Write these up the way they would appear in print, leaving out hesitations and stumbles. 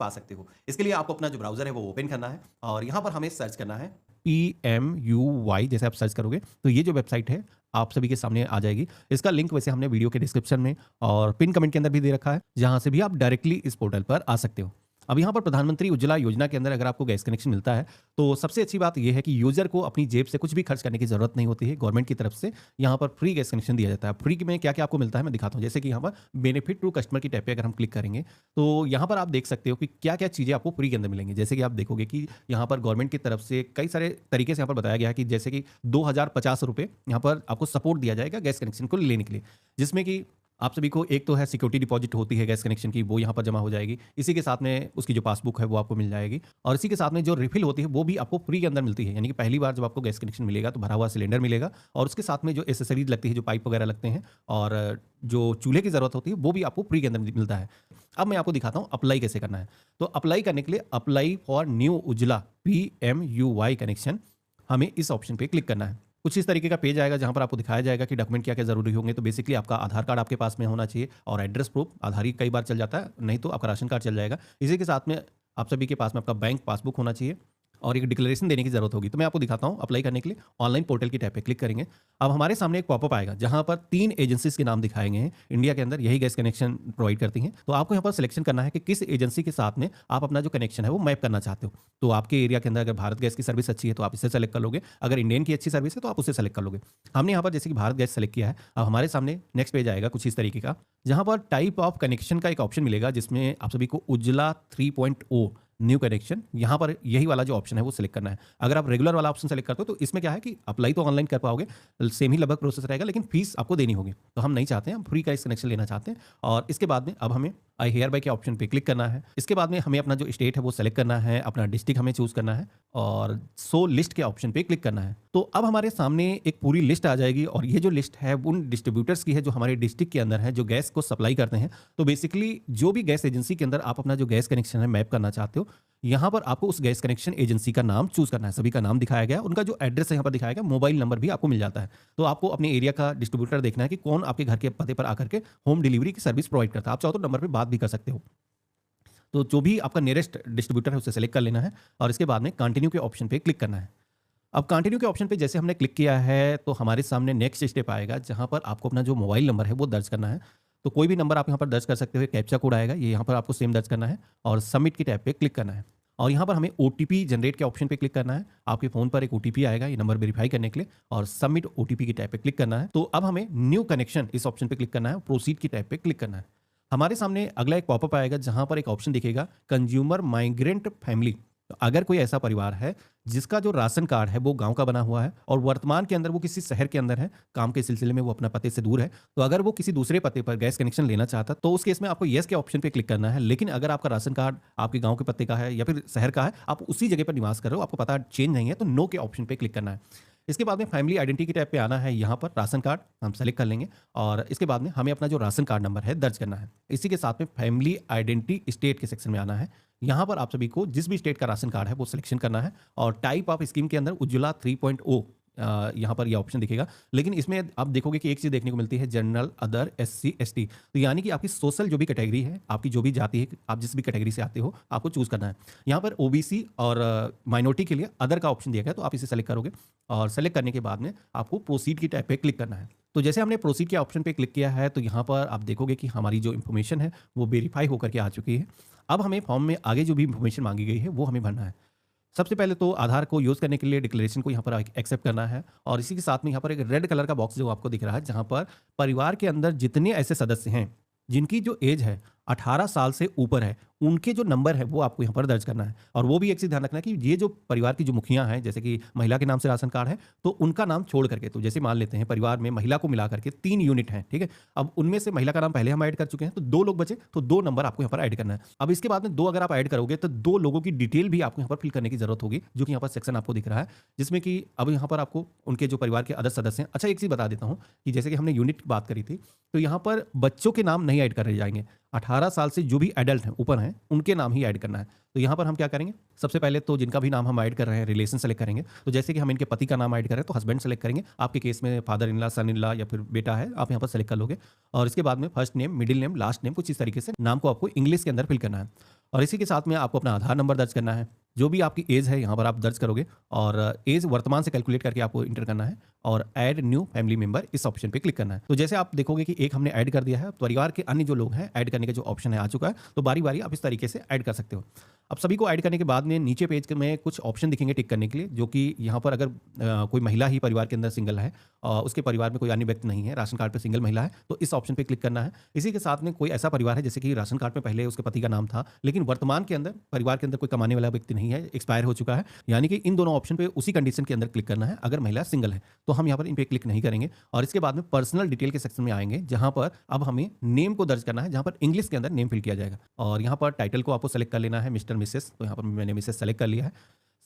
पा सकते हो। इसके लिए आपको अपना जो ब्राउज़र है वो ओपन करना है और यहाँ पर हमें सर्च करना है PMUY। जैसे आप सर्च करोगे तो ये जो वेबसाइट है आप सभी के सामने आ जाएगी। इसका लिंक वैसे हमने वीडियो के डिस्क्रिप्शन में और पिन कमेंट के अंदर भी दे रखा है, जहाँ से भी आप डायरेक्टली इस पोर्टल पर आ सकते हो। अब यहाँ पर प्रधानमंत्री उज्ज्वला योजना के अंदर अगर आपको गैस कनेक्शन मिलता है तो सबसे अच्छी बात यह है कि यूजर को अपनी जेब से कुछ भी खर्च करने की जरूरत नहीं होती है। गवर्नमेंट की तरफ से यहाँ पर फ्री गैस कनेक्शन दिया जाता है। फ्री में क्या क्या आपको मिलता है मैं दिखाता हूँ। जैसे कि यहाँ पर बेनिफिट टू कस्टमर की टैब पे अगर हम क्लिक करेंगे तो यहाँ पर आप देख सकते हो कि क्या क्या चीज़ें आपको फ्री के अंदर मिलेंगी। जैसे कि आप देखोगे कि यहाँ पर गवर्नमेंट की तरफ से कई सारे तरीके से यहाँ पर बताया गया है कि जैसे कि 2050 रुपये यहाँ पर आपको सपोर्ट दिया जाएगा गैस कनेक्शन को लेने के लिए, जिसमें कि आप सभी को एक तो है सिक्योरिटी डिपॉजिट होती है गैस कनेक्शन की, वो यहाँ पर जमा हो जाएगी। इसी के साथ में उसकी जो पासबुक है वो आपको मिल जाएगी और इसी के साथ में जो रिफिल होती है वो भी आपको फ्री के अंदर मिलती है। यानी कि पहली बार जब आपको गैस कनेक्शन मिलेगा तो भरा हुआ सिलेंडर मिलेगा और उसके साथ में जो एसेसरीज लगती है, जो पाइप वगैरह लगते हैं और जो चूल्हे की ज़रूरत होती है वो भी आपको फ्री के अंदर मिलता है। अब मैं आपको दिखाता हूँ अप्लाई कैसे करना है। तो अप्लाई करने के लिए apply for new Ujjwala PMUY connection, हमें इस ऑप्शन पर क्लिक करना है। कुछ इस तरीके का पेज आएगा जहां पर आपको दिखाया जाएगा कि डॉक्यूमेंट क्या क्या जरूरी होंगे। तो बेसिकली आपका आधार कार्ड आपके पास में होना चाहिए और एड्रेस प्रूफ, आधार ही कई बार चल जाता है, नहीं तो आपका राशन कार्ड चल जाएगा। इसी के साथ में आप सभी के पास में आपका बैंक पासबुक होना चाहिए और एक डिक्लेरेशन देने की जरूरत होगी। तो मैं आपको दिखाता हूं। अप्लाई करने के लिए ऑनलाइन पोर्टल की टैब पे क्लिक करेंगे। अब हमारे सामने एक पॉपअप आएगा जहां पर 3 एजेंसीज के नाम दिखाए गए हैं इंडिया के अंदर, यही गैस कनेक्शन प्रोवाइड करती हैं। तो आपको यहाँ पर सिलेक्शन करना है कि किस एजेंसी के साथ में आप अपना जो कनेक्शन है वो मैप करना चाहते हो। तो आपके एरिया के अंदर अगर भारत गैस की सर्विस अच्छी है तो आप इसे सेलेक्ट कर लोगे, अगर इंडियन की अच्छी सर्विस है तो आप उसे सेलेक्ट कर लोगे। हमने यहाँ पर जैसे कि भारत गैस सेलेक्ट किया है। अब हमारे सामने नेक्स्ट पेज आएगा कुछ इस तरीके का, जहां पर टाइप ऑफ कनेक्शन का एक ऑप्शन मिलेगा जिसमें आप सभी को उज्ज्वला 3.0 न्यू कनेक्शन, यहाँ पर यही वाला जो ऑप्शन है वो सिलेक्ट करना है। अगर आप रेगुलर वाला ऑप्शन सेलेक्ट करते हो तो इसमें क्या है कि अप्लाई तो ऑनलाइन कर पाओगे, सेम ही लगभग प्रोसेस रहेगा, लेकिन फीस आपको देनी होगी। तो हम नहीं चाहते हैं, हम फ्री का इस कनेक्शन लेना चाहते हैं। और इसके बाद में अब हमें आई हेयर बाय के ऑप्शन पे क्लिक करना है। इसके बाद में हमें अपना जो स्टेट है वो सेलेक्ट करना है, अपना डिस्ट्रिक्ट हमें चूज करना है और शो लिस्ट के ऑप्शन पे क्लिक करना है। तो अब हमारे सामने एक पूरी लिस्ट आ जाएगी और ये जो लिस्ट है उन डिस्ट्रीब्यूटर्स की है जो हमारे डिस्ट्रिक्ट के अंदर है, जो गैस को सप्लाई करते हैं। तो बेसिकली जो भी गैस एजेंसी के अंदर आप अपना जो गैस कनेक्शन है मैप करना चाहते हो, यहाँ पर आपको उस गैस कनेक्शन एजेंसी का नाम चूज करना है। सभी का नाम दिखाया गया, उनका जो एड्रेस है यहाँ पर दिखाया गया, मोबाइल नंबर भी आपको मिल जाता है। तो आपको अपने एरिया का डिस्ट्रीब्यूटर देखना है कि कौन आपके घर के पते पर आकर के होम डिलीवरी की सर्विस प्रोवाइड करता है। आप चाहो तो नंबर पर बात भी कर सकते हो। तो जो भी आपका नियरेस्ट डिस्ट्रीब्यूटर है उसे सेलेक्ट कर लेना है और इसके बाद में कंटिन्यू के ऑप्शन पे क्लिक करना है। अब कंटिन्यू के ऑप्शन पे जैसे हमने क्लिक किया है तो हमारे सामने नेक्स्ट स्टेप आएगा जहां पर आपको अपना जो मोबाइल नंबर है वो दर्ज करना है। तो कोई भी नंबर आप यहाँ पर दर्ज कर सकते हो, कैप्चा कोड आएगा, ये यहाँ पर आपको सेम दर्ज करना है और सबमिट की टैब पे क्लिक करना है। और यहाँ पर हमें OTP जनरेट के ऑप्शन पे क्लिक करना है। आपके फोन पर एक OTP आएगा ये नंबर वेरीफाई करने के लिए और सबमिट OTP की टैब पे क्लिक करना है। तो अब हमें न्यू कनेक्शन इस ऑप्शन पे क्लिक करना है, प्रोसीड की टैब पे क्लिक करना है। हमारे सामने अगला एक पॉपअप आएगा जहां पर एक ऑप्शन दिखेगा कंज्यूमर माइग्रेंट फैमिली। तो अगर कोई ऐसा परिवार है जिसका जो राशन कार्ड है वो गांव का बना हुआ है और वर्तमान के अंदर वो किसी शहर के अंदर है, काम के सिलसिले में वो अपना पते से दूर है, तो अगर वो किसी दूसरे पते पर गैस कनेक्शन लेना चाहता तो उस केस में आपको येस के ऑप्शन पे क्लिक करना है। लेकिन अगर आपका राशन कार्ड आपके गांव के पते का है या फिर शहर का है, आप उसी जगह पर निवास कर रहे हो, आपको पता चेंज नहीं है, तो नो के ऑप्शन पे क्लिक करना है। इसके बाद में फैमिली आइडेंटिटी के टैब पे आना है। यहाँ पर राशन कार्ड हम सेलेक्ट कर लेंगे और इसके बाद में हमें अपना जो राशन कार्ड नंबर है दर्ज करना है। इसी के साथ में फैमिली आइडेंटिटी स्टेट के सेक्शन में आना है। यहाँ पर आप सभी को जिस भी स्टेट का राशन कार्ड है वो सिलेक्शन करना है और टाइप ऑफ स्कीम के अंदर उज्ज्वला 3.0 यहाँ पर यह ऑप्शन दिखेगा। लेकिन इसमें आप देखोगे कि एक चीज़ देखने को मिलती है, जनरल, अदर, SC ST। तो यानी कि आपकी सोशल जो भी कैटेगरी है, आपकी जो भी जाति है, आप जिस भी कैटेगरी से आते हो आपको चूज करना है। यहाँ पर OBC और माइनॉरिटी के लिए अदर का ऑप्शन दिया गया, तो आप इसे सेलेक्ट करोगे और सेलेक्ट करने के बाद में आपको प्रोसीड की टैब पे क्लिक करना है। तो जैसे हमने प्रोसीड के ऑप्शन पे क्लिक किया है तो यहाँ पर आप देखोगे कि हमारी जो इन्फॉर्मेशन है वो वेरीफाई होकर के आ चुकी है। अब हमें फॉर्म में आगे जो भी इन्फॉर्मेशन मांगी गई है वो हमें भरना है। सबसे पहले तो आधार को यूज़ करने के लिए डिक्लेरेशन को यहाँ पर एक्सेप्ट करना है और इसी के साथ में यहाँ पर एक रेड कलर का बॉक्स जो आपको दिख रहा है जहाँ पर परिवार के अंदर जितने ऐसे सदस्य हैं जिनकी जो एज है 18 साल से ऊपर है, उनके जो नंबर है वो आपको यहाँ पर दर्ज करना है। और वो भी एक चीज़ ध्यान रखना है कि ये जो परिवार की जो मुखिया हैं, जैसे कि महिला के नाम से राशन कार्ड है तो उनका नाम छोड़ करके, तो जैसे मान लेते हैं परिवार में महिला को मिला करके 3 यूनिट हैं, ठीक है। अब उनमें से महिला का नाम पहले हम ऐड कर चुके हैं तो 2 लोग बचे, तो 2 नंबर आपको यहाँ पर ऐड करना है। अब इसके बाद में 2 अगर आप ऐड करोगे तो 2 लोगों की डिटेल भी आपको यहाँ पर फिल करने की जरूरत होगी, जो कि यहाँ पर सेक्शन आपको दिख रहा है, जिसमें कि अब यहाँ पर आपको उनके जो परिवार के अदर सदस्य हैं। अच्छा, एक चीज़ बता देता हूँ कि जैसे कि हमने यूनिट की बात करी थी तो यहाँ पर बच्चों के नाम नहीं ऐड करे जाएंगे। 18 साल से जो भी एडल्ट हैं, ऊपर हैं, उनके नाम ही ऐड करना है। तो यहाँ पर हम क्या करेंगे, सबसे पहले तो जिनका भी नाम हम ऐड कर रहे हैं रिलेशन सेलेक्ट करेंगे। तो जैसे कि हम इनके पति का नाम ऐड कर रहे हैं तो हस्बैंड सेलेक्ट करेंगे। आपके केस में father in law, son in law या फिर बेटा है, आप यहाँ पर सेलेक्ट कर लोगे। और इसके बाद में first name, middle name, last name, कुछ इस तरीके से नाम को आपको इंग्लिश के अंदर फिल करना है। और इसी के साथ में आपको अपना आधार नंबर दर्ज करना है। जो भी आपकी एज है यहाँ पर आप दर्ज करोगे और एज वर्तमान से कैलकुलेट करके आपको इंटर करना है और ऐड न्यू फैमिली मेंबर इस ऑप्शन पे क्लिक करना है। तो जैसे आप देखोगे कि एक हमने ऐड कर दिया है, परिवार के अन्य जो लोग हैं ऐड करने का जो ऑप्शन है आ चुका है। तो बारी बारी आप इस तरीके से ऐड कर सकते हो। अब सभी को ऐड करने के बाद में नीचे पेज में कुछ ऑप्शन दिखेंगे टिक करने के लिए, जो कि यहाँ पर अगर कोई महिला ही परिवार के अंदर सिंगल है और उसके परिवार में कोई अन्य व्यक्ति नहीं है, राशन कार्ड पे सिंगल महिला है, तो इस ऑप्शन पे क्लिक करना है। इसी के साथ में कोई ऐसा परिवार है जैसे कि राशन कार्ड में पहले उसके पति का नाम था, लेकिन वर्तमान के अंदर परिवार के अंदर कोई कमाने वाला व्यक्ति नहीं है, एक्सपायर हो चुका है, यानी कि इन दोनों ऑप्शन पे उसी कंडीशन के अंदर क्लिक करना है अगर महिला सिंगल है। तो हम यहाँ पर इन पे क्लिक नहीं करेंगे और इसके बाद में पर्सनल डिटेल के सेक्शन में आएंगे, जहां पर अब हमें नेम को दर्ज करना है, जहां पर इंग्लिश के अंदर नेम फिल किया जाएगा और यहाँ पर टाइटल को आपको सेलेक्ट कर लेना है मिस्टर मिसेस। तो यहाँ पर मैंने मिसेस सेलेक्ट कर लिया है।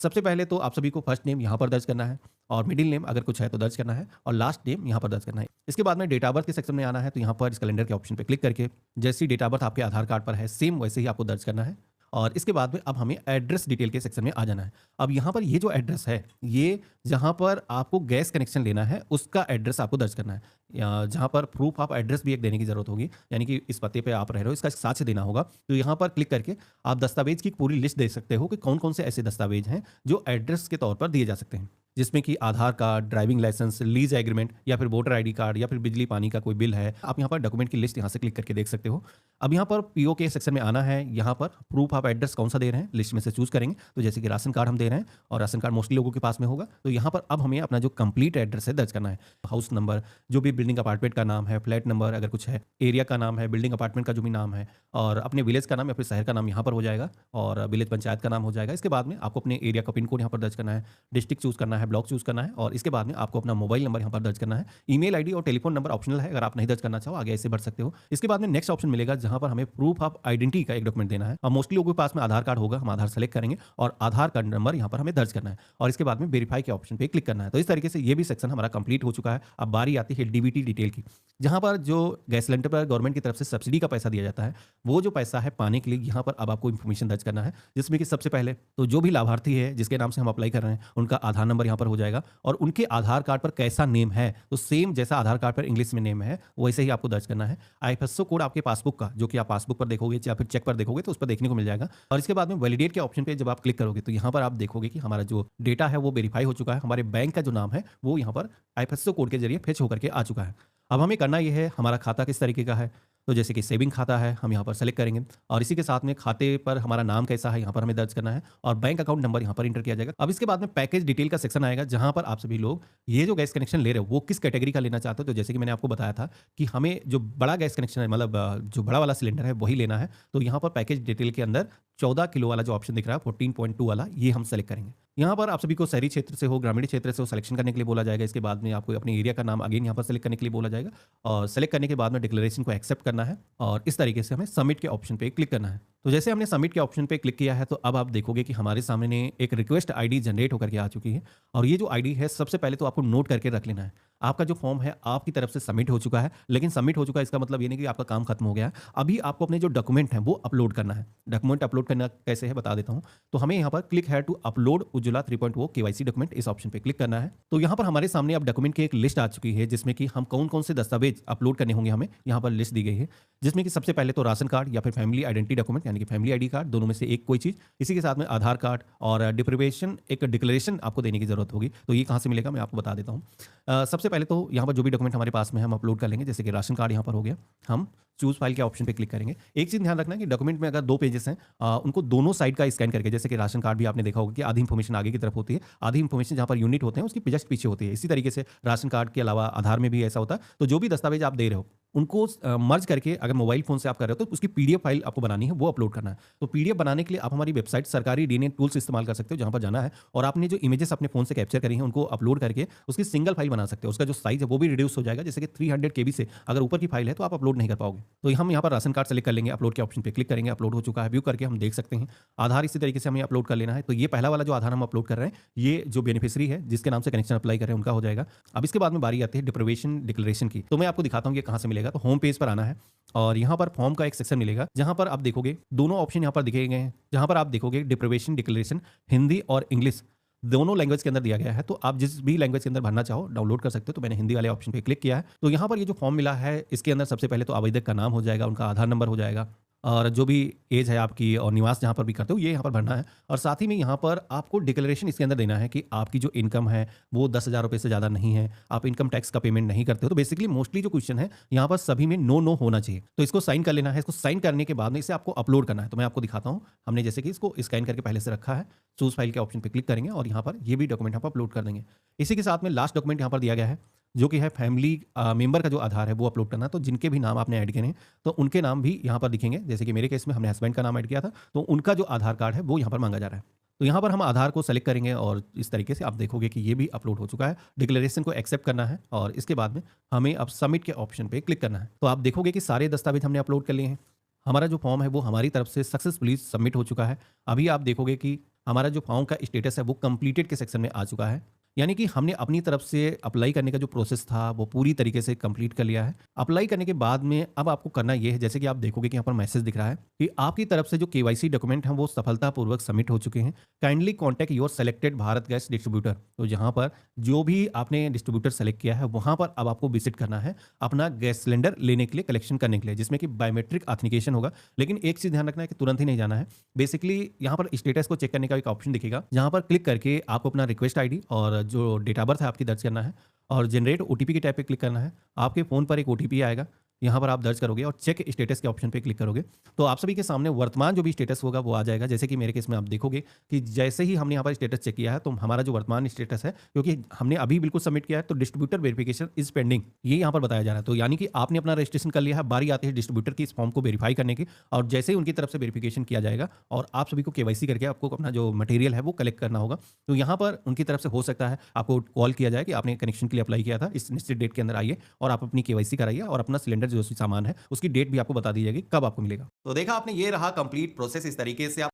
सबसे पहले तो आप सभी को फर्स्ट नेम यहाँ पर दर्ज करना है और मिडिल नेम अगर कुछ है तो दर्ज करना है और लास्ट नेम यहाँ पर दर्ज करना है। इसके बाद में डेट ऑफ बर्थ के सेक्शन में आना है। तो यहाँ पर इस कैलेंडर के ऑप्शन पे क्लिक करके जैसी डेट ऑफ बर्थ आपके आधार कार्ड पर है सेम वैसे ही आपको दर्ज करना है और इसके बाद में अब हमें एड्रेस डिटेल के सेक्शन में आ जाना है। अब यहाँ पर ये जो एड्रेस है, ये जहाँ पर आपको गैस कनेक्शन लेना है उसका एड्रेस आपको दर्ज करना है। जहाँ पर प्रूफ ऑफ एड्रेस भी एक देने की जरूरत होगी, यानी कि इस पते पे आप रह रहे हो इसका साक्ष्य देना होगा। तो यहाँ पर क्लिक करके आप दस्तावेज की पूरी लिस्ट दे सकते हो कि कौन कौन से ऐसे दस्तावेज हैं जो एड्रेस के तौर पर दिए जा सकते हैं, जिसमें कि Aadhaar card, driving licence, lease agreement या फिर वोटर आईडी कार्ड या फिर बिजली पानी का कोई बिल है। आप यहाँ पर डॉक्यूमेंट की लिस्ट यहाँ से क्लिक करके देख सकते हो। अब यहाँ पर पीओ के सेक्शन में आना है। यहाँ पर प्रूफ ऑफ एड्रेस कौन सा दे रहे हैं लिस्ट में से चूज करेंगे। तो जैसे कि राशन कार्ड हम दे रहे हैं और राशन कार्ड मोस्टली लोगों के पास में होगा। तो यहाँ पर अब हमें अपना जो कंप्लीट एड्रेस है दर्ज करना है। हाउस नंबर, जो भी बिल्डिंग अपार्टमेंट का नाम है, फ्लैट नंबर अगर कुछ है, एरिया का नाम है, बिल्डिंग अपार्टमेंट का जो भी नाम है और अपने विलेज का नाम या फिर शहर का नाम यहाँ पर हो जाएगा और विलेज पंचायत का नाम हो जाएगा। इसके बाद में आपको अपने एरिया का पिन कोड यहाँ पर दर्ज करना है, डिस्ट्रिक्ट चूज करना है, ब्लॉक चूज करना है और इसके बाद में आपको अपना मोबाइल नंबर यहाँ पर दर्ज करना है। ईमेल आईडी और टेलीफोन नंबर ऑप्शनल है, अगर आप नहीं दर्ज करना चाहो आगे ऐसे बढ़ सकते हो। इसके बाद में नेक्स्ट ऑप्शन मिलेगा जहां पर हमें प्रूफ ऑफ आइडेंटिटी का एक डॉक्यूमेंट देना है और मोस्टली लोगों के पास में आधार कार्ड होगा, हम आधार सेलेक्ट करेंगे और आधार कार्ड नंबर यहाँ पर हमें दर्ज करना है और इसके बाद में वेरीफाई के ऑप्शन पे क्लिक करना है। तो इस तरीके से ये भी सेक्शन हमारा कंप्लीट हो चुका है। अब बारी आती है डीबीटी डिटेल की, जहां पर जो गैस सिलेंडर पर गवर्नमेंट की तरफ से सब्सिडी का पैसा दिया जाता है, वो जो पैसा है पाने के लिए यहाँ पर अब आपको इन्फॉर्मेशन दर्ज करना है, जिसमें कि सबसे पहले तो जो भी लाभार्थी है जिसके नाम से हम अप्लाई कर रहे हैं उनका आधार नंबर यहाँ पर हो जाएगा और उनके आधार कार्ड पर कैसा नेम है, तो सेम जैसा आधार कार्ड पर इंग्लिश में नेम है वैसे ही आपको दर्ज करना है। आईएफएससी कोड आपके पासबुक का, जो कि आप पासबुक पर देखोगे या फिर चेक पर देखोगे तो उस पर देखने को मिल जाएगा और इसके बाद में वैलिडेट के ऑप्शन पे जब आप क्लिक करोगे तो यहाँ पर आप देखोगे कि हमारा जो डेटा है वो वेरीफाई हो चुका है, हमारे बैंक का जो नाम है वो यहाँ पर आईएफएससी कोड के जरिए फेच होकर के आ चुका है। अब हमें करना ये है, हमारा खाता किस तरीके का है, तो जैसे कि सेविंग खाता है हम यहाँ पर सेलेक्ट करेंगे और इसी के साथ में खाते पर हमारा नाम कैसा है यहाँ पर हमें दर्ज करना है और बैंक अकाउंट नंबर यहाँ पर इंटर किया जाएगा। अब इसके बाद में पैकेज डिटेल का सेक्शन आएगा, जहाँ पर आप सभी लोग ये जो गैस कनेक्शन ले रहे हो वो किस कैटेगरी का लेना चाहते हो। तो जैसे कि मैंने आपको बताया था कि हमें जो बड़ा गैस कनेक्शन है, मतलब जो बड़ा वाला सिलेंडर है वही लेना है। तो यहाँ पर पैकेज डिटेल के अंदर 14 किलो वाला जो ऑप्शन दिख रहा है 14.2 वाला, ये हम सेलेक्ट करेंगे। यहाँ पर आप सभी को शहरी क्षेत्र से हो, ग्रामीण क्षेत्र से हो, सिलेक्शन करने के लिए बोला जाएगा। इसके बाद में आपको अपने एरिया का नाम अगेन यहाँ पर सेलेक्ट करने के लिए बोला जाएगा और सेलेक्ट करने के बाद में डिक्लेरेशन को एक्सेप्ट करना है और इस तरीके से हमें सबमिट के ऑप्शन पे क्लिक करना है। तो जैसे हमने सबमिट के ऑप्शन पे क्लिक किया है तो अब आप देखोगे कि हमारे सामने एक रिक्वेस्ट आईडी जनरेट होकर के आ चुकी है और ये जो आईडी है सबसे पहले तो आपको नोट करके रख लेना है। आपका जो फॉर्म है आपकी तरफ से सबमिट हो चुका है, लेकिन सबमिट हो चुका है इसका मतलब ये नहीं कि आपका काम खत्म हो गया है। अभी आपको अपने जो डॉक्यूमेंट हैं वो अपलोड करना है। डॉक्यूमेंट अपलोड करना कैसे है बता देता हूँ। तो हमें यहाँ पर क्लिक है to upload Ujjwala 3.0 KYC document, इस ऑप्शन पे क्लिक करना है। तो यहाँ पर हमारे सामने अब डॉक्यूमेंट की एक लिस्ट आ चुकी है, जिसमें कि हम कौन कौन से दस्तावेज अपलोड करने होंगे हमें यहाँ पर लिस्ट दी गई है, जिसमें कि सबसे पहले तो राशन कार्ड या फिर फैमिली आइडेंटिटी डॉक्यूमेंट यानी कि फैमिली आईडी कार्ड, दोनों में से एक कोई चीज। इसी के साथ में आधार कार्ड और डिप्रिवेशन एक डिक्लेरेशन आपको देने की जरूरत होगी। तो ये कहाँ से मिलेगा मैं आपको बता देता हूँ। सबसे पहले तो यहाँ पर जो भी डॉक्यूमेंट हमारे पास में हम अपलोड कर लेंगे, जैसे कि राशन कार्ड यहाँ पर हो गया, हम चूज फाइल के ऑप्शन पे क्लिक करेंगे। एक चीज ध्यान रखना कि डॉक्यूमेंट में अगर 2 पेजेस हैं उनको दोनों साइड का स्कैन करके, जैसे कि राशन कार्ड भी आपने देखा होगा कि आधी इंफॉर्मेशन आगे की तरफ होती है, आधी इंफॉर्मेशन जहां पर यूनिट होते हैं उसकी जस्ट पीछे होती है। इसी तरीके से राशन कार्ड के अलावा आधार में भी ऐसा होता है। तो जो भी दस्तावेज आप दे रहे हो उनको मर्ज करके, अगर मोबाइल फोन से आप कर रहे हो तो उसकी पीडीएफ फाइल आपको बनानी है, वो अपलोड करना है। तो पीडीएफ बनाने के लिए आप हमारी वेबसाइट सरकारी डीएनए टूल्स इस्तेमाल कर सकते हो, जहां पर जाना है और आपने जो इमेजेस अपने फोन से कैप्चर करी हैं उनको अपलोड करके उसकी सिंगल फाइल बना सकते हो। उसका जो साइज है वो भी रिड्यूस हो जाएगा, जैसे कि 300 KB से अगर ऊपर की फाइल है तो आप अपलोड नहीं कर पाओगे। तो हम यहाँ पर राशन कार्ड सेलेक्ट कर लेंगे, अपलोड के ऑप्शन पे क्लिक करेंगे, अपलोड हो चुका है, व्यू करके हम देख सकते हैं। आधार इसी तरीके से हमें अपलोड कर लेना है। तो ये पहला वाला जो आधार हम अपलोड कर रहे हैं, ये जो बेनिफिशियरी है जिसके नाम से कनेक्शन अप्लाई कर रहे हैं उनका हो जाएगा। अब इसके बाद में बारी आती है डिप्रिवेशन डिक्लेरेशन की। तो मैं आपको दिखाता हूँ ये कहाँ से मिलेगा। तो होम पेज पर आना है और यहाँ पर फॉर्म का एक सेक्शन मिलेगा, जहां पर आप देखोगे दोनों ऑप्शन यहाँ पर दिखे गए हैं, जहां पर आप देखोगे डिप्रिवेशन डिक्लेरेशन हिंदी और इंग्लिश दोनों लैंग्वेज के अंदर दिया गया है। तो आप जिस भी लैंग्वेज के अंदर भरना चाहो डाउनलोड कर सकते हो। तो मैंने हिंदी वाले ऑप्शन पे क्लिक किया है। तो यहाँ पर ये जो फॉर्म मिला है इसके अंदर सबसे पहले तो आवेदक का नाम हो जाएगा, उनका आधार नंबर हो जाएगा और जो भी एज है आपकी और निवास जहाँ पर भी करते हो ये यहाँ पर भरना है। और साथ ही में यहाँ पर आपको डिक्लेरेशन इसके अंदर देना है कि आपकी जो इनकम है वो 10,000 रुपये से ज़्यादा नहीं है, आप इनकम टैक्स का पेमेंट नहीं करते हो। तो बेसिकली मोस्टली जो क्वेश्चन है यहाँ पर सभी में नो नो होना चाहिए। तो इसको साइन कर लेना है। इसको साइन करने के बाद में इसे आपको अपलोड करना है। तो मैं आपको दिखाता हूँ। हमने जैसे कि इसको स्कैन करके पहले से रखा है, चूज फाइल के ऑप्शन पे क्लिक करेंगे और यहाँ पर ये भी डॉक्यूमेंट यहाँ पर अपलोड कर देंगे। इसी के साथ में लास्ट डॉक्यूमेंट यहाँ पर दिया गया है जो कि है फैमिली मेंबर का जो आधार है वो अपलोड करना है। तो जिनके भी नाम आपने ऐड किए हैं तो उनके नाम भी यहाँ पर दिखेंगे। जैसे कि मेरे केस में हमने हस्बैंड का नाम ऐड किया था तो उनका जो आधार कार्ड है वो यहाँ पर मांगा जा रहा है। तो यहाँ पर हम आधार को सेलेक्ट करेंगे और इस तरीके से आप देखोगे कि ये भी अपलोड हो चुका है। डिक्लेरेशन को एक्सेप्ट करना है और इसके बाद में हमें अब सबमिट के ऑप्शन पे क्लिक करना है। तो आप देखोगे कि सारे दस्तावेज हमने अपलोड कर लिए हैं। हमारा जो फॉर्म है वो हमारी तरफ से सक्सेसफुली सबमिट हो चुका है। अभी आप देखोगे कि हमारा जो फॉर्म का स्टेटस है वो कंप्लीटेड के सेक्शन में आ चुका है। यानी कि हमने अपनी तरफ से अप्लाई करने का जो प्रोसेस था वो पूरी तरीके से कंप्लीट कर लिया है। अप्लाई करने के बाद में अब आपको करना ये है, जैसे कि आप देखोगे कि यहाँ पर मैसेज दिख रहा है कि आपकी तरफ से जो केवाईसी डॉक्यूमेंट हैं वो सफलतापूर्वक सबमिट हो चुके हैं। Kindly contact your selected Bharat gas distributor. तो यहाँ पर जो भी आपने डिस्ट्रीब्यूटर सेलेक्ट किया है वहाँ पर अब आपको विजिट करना है अपना गैस सिलेंडर लेने के लिए, कलेक्शन करने के लिए, जिसमें कि बायोमेट्रिक ऑथेंटिकेशन होगा। लेकिन एक चीज़ ध्यान रखना है कि तुरंत ही नहीं जाना है। बेसिकली यहाँ पर स्टेटस को चेक करने का एक ऑप्शन दिखेगा जहाँ पर क्लिक करके आपको अपना रिक्वेस्ट आईडी और जो डेट ऑफ बर्थ है आपकी दर्ज करना है और जनरेट ओटीपी के टैब पे क्लिक करना है। आपके फ़ोन पर एक ओटीपी आएगा, यहाँ पर आप दर्ज करोगे और चेक स्टेटस के ऑप्शन पे क्लिक करोगे तो आप सभी के सामने वर्तमान जो भी स्टेटस होगा वो आ जाएगा। जैसे कि मेरे केस में आप देखोगे कि जैसे ही हमने यहाँ पर स्टेटस चेक किया है तो हमारा जो वर्तमान स्टेटस है, क्योंकि हमने अभी बिल्कुल सबमिट किया है, तो डिस्ट्रीब्यूटर वेरिफिकेशन इज पेंडिंग ये यहाँ पर बताया जा रहा है। तो यानी कि आपने अपना रजिस्ट्रेशन कर लिया है, बारी आती है डिस्ट्रीब्यूटर की इस फॉर्म को वेरीफाई करने की और जैसे ही उनकी तरफ से वेरिफिकेशन किया जाएगा और आप सभी को केवाईसी करके आपको अपना जो मटेरियल है वो कलेक्ट करना होगा। तो यहाँ पर उनकी तरफ से हो सकता है आपको कॉल किया जाए कि आपने कनेक्शन के लिए अप्लाई किया था, इस निश्चित डेट के अंदर आइए और आप अपनी केवाईसी कराइए और अपना सिलेंडर जो सामान है उसकी डेट भी आपको बता दी जाएगी कब आपको मिलेगा। तो देखा आपने, ये रहा कंप्लीट प्रोसेस। इस तरीके से आप